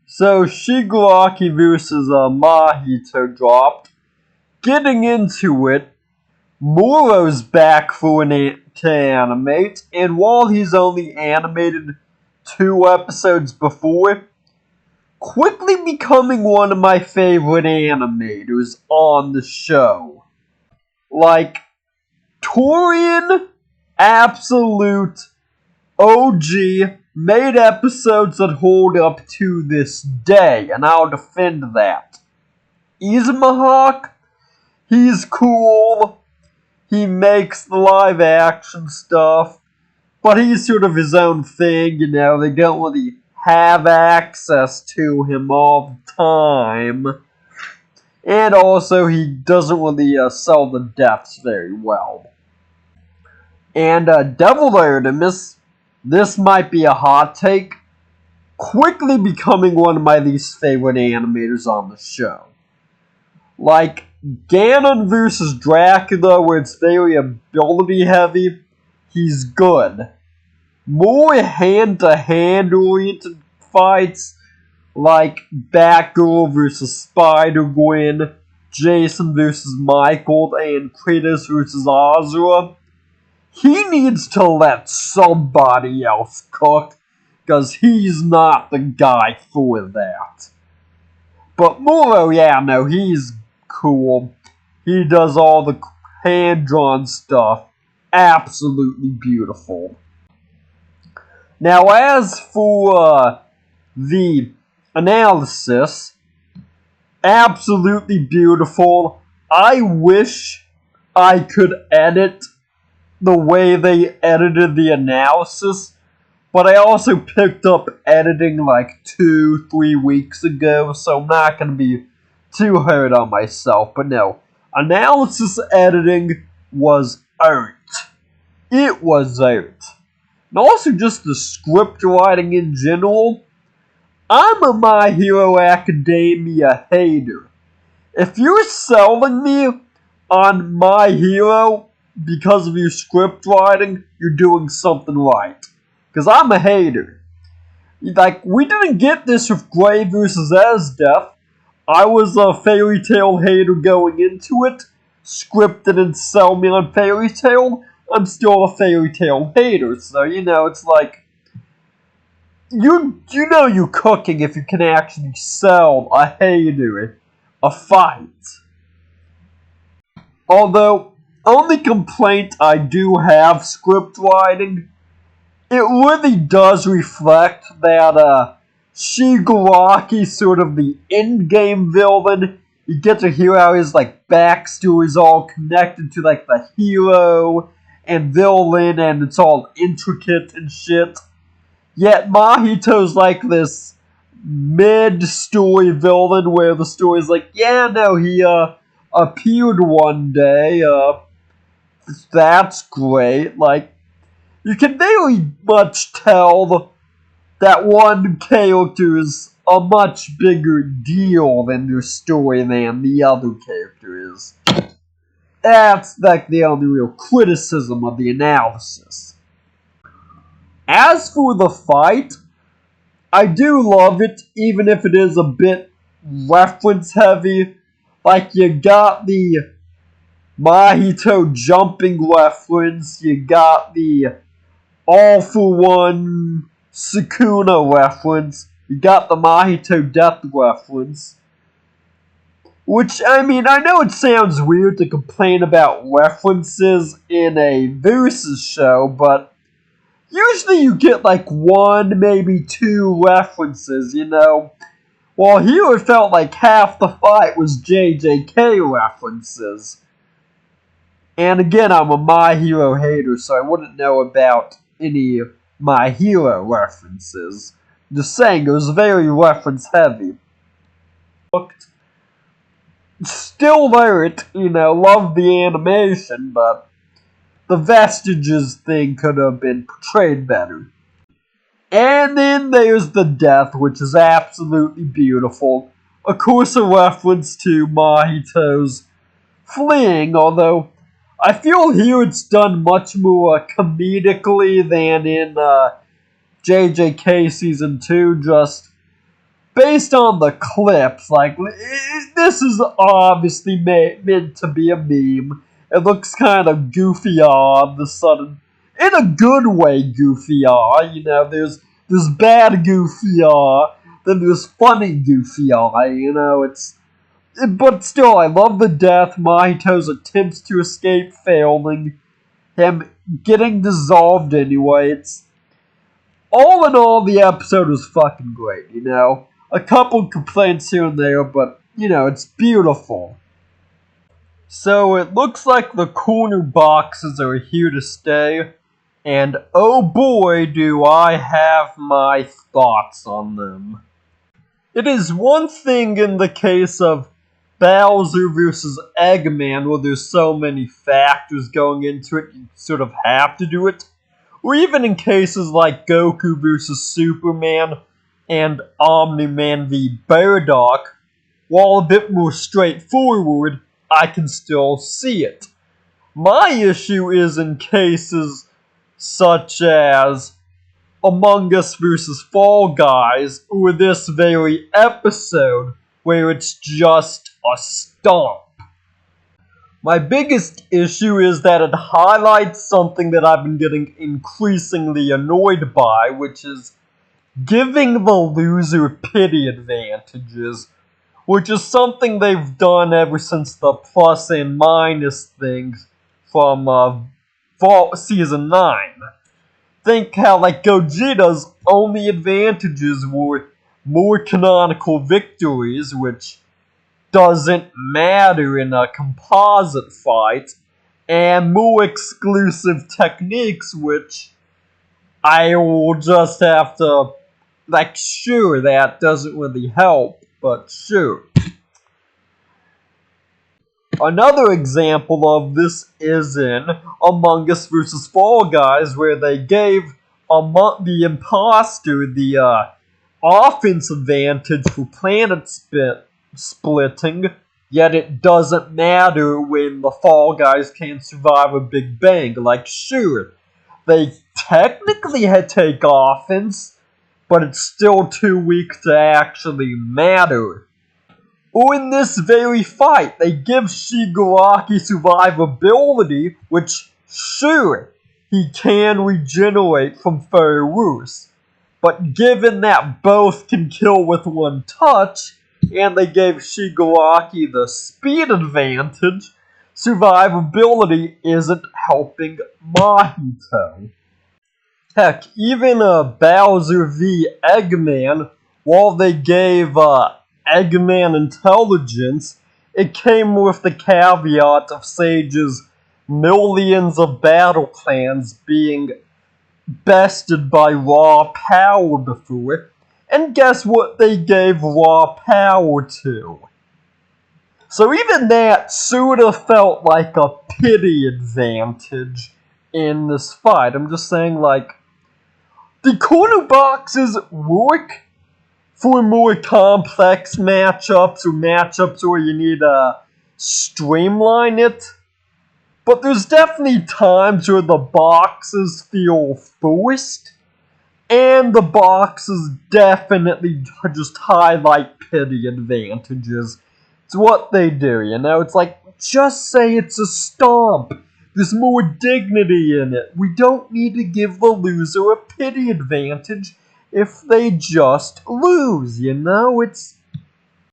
So Shiguraki versus Mahito dropped. Getting into it, Muro's back for to animate, and while he's only animated 2 episodes before, quickly becoming one of my favorite animators on the show. Like, Torian, absolute OG, made episodes that hold up to this day, and I'll defend that. Izumahawk, he's cool. He makes the live action stuff, but he's sort of his own thing, you know. They don't really have access to him all the time. And also, he doesn't really sell the deaths very well. And Devil Artemis, this might be a hot take, quickly becoming one of my least favorite animators on the show. Like, Ganon vs. Dracula, where it's very ability heavy, he's good. More hand-to-hand oriented fights, like Batgirl vs. Spider-Gwen, Jason vs. Michael, and Kratos vs. Azura, he needs to let somebody else cook, because he's not the guy for that. But Muro, yeah, no, he's cool. He does all the hand-drawn stuff. Absolutely beautiful. Now, as for the analysis, absolutely beautiful. I wish I could edit the way they edited the analysis, but I also picked up editing like 2-3 weeks ago, so I'm not going to be too hard on myself. But no, analysis editing was art. It was art. And also just the script writing in general. I'm a My Hero Academia hater. If you're selling me on My Hero because of your script writing, you're doing something right. Because I'm a hater. Like, we didn't get this with Gray vs. Esdeath. I was a Fairy Tail hater going into it. Script didn't sell me on Fairy Tail. I'm still a Fairy Tail hater. So, you know, it's like, you know you're cooking if you can actually sell a hater a fight. Although, only complaint I do have script writing, it really does reflect that Shigaraki's sort of the in-game villain. You get to hear how his like backstory is all connected to like the hero and villain, and it's all intricate and shit. Yet Mahito's like this mid-story villain where the story's like, yeah, no, he appeared one day, that's great. Like, you can very much tell that one character is a much bigger deal than their story than the other character is. That's like the only real criticism of the analysis. As for the fight, I do love it, even if it is a bit reference heavy. Like, you got the Mahito jumping reference, you got the All for One Sukuna reference, you got the Mahito death reference. Which, I mean, I know it sounds weird to complain about references in a versus show, but usually you get like 1, maybe 2 references, you know? While here it felt like half the fight was JJK references. And again, I'm a My Hero hater, so I wouldn't know about any My Hero references. Just saying, it was very reference heavy. Still merit, you know, love the animation, but the vestiges thing could have been portrayed better. And then there's the death, which is absolutely beautiful. Of course, a reference to Mahito's fleeing, although I feel here it's done much more comedically than in JJK Season 2, just based on the clips, like, this is obviously meant to be a meme. It looks kind of goofy on the sudden, in a good way goofy on, you know, there's bad goofy on, then there's funny goofy on, you know, but still, I love the death, Mahito's attempts to escape failing, him getting dissolved anyway, all in all, the episode was fucking great, you know? A couple complaints here and there, but, you know, it's beautiful. So it looks like the corner boxes are here to stay, and oh boy do I have my thoughts on them. It is one thing in the case of Bowser versus Eggman where there's so many factors going into it, you sort of have to do it. Or even in cases like Goku vs. Superman and Omni-Man v. Bardock, while a bit more straightforward, I can still see it. My issue is in cases such as Among Us vs. Fall Guys, or this very episode, where it's just a stomp. My biggest issue is that it highlights something that I've been getting increasingly annoyed by, which is giving the loser pity advantages, which is something they've done ever since the plus and minus things from Season 9. Think how, like, Gogeta's only advantages were more canonical victories, which doesn't matter in a composite fight, and more exclusive techniques, which I will just have to, like, sure, that doesn't really help, but sure. Another example of this is in Among Us vs. Fall Guys, where they gave the imposter the offense advantage for planet splitting, yet it doesn't matter when the Fall Guys can't survive a Big Bang. Like, sure, they technically take offense, but it's still too weak to actually matter. Or in this very fight, they give Shigaraki survivability, which, sure, he can regenerate from Ferrous. But given that both can kill with one touch, and they gave Shigaraki the speed advantage, survivability isn't helping Mahito. Heck, even Bowser v. Eggman, while they gave Eggman intelligence, it came with the caveat of Sage's millions of battle plans being bested by raw power before, and guess what they gave raw power to? So even that sorta felt like a pity advantage in this fight. I'm just saying, like, the corner boxes work for more complex matchups or matchups where you need to streamline it. But there's definitely times where the boxes feel forced, and the boxes definitely just highlight pity advantages. It's what they do, you know? It's like, just say it's a stomp. There's more dignity in it. We don't need to give the loser a pity advantage if they just lose, you know? It's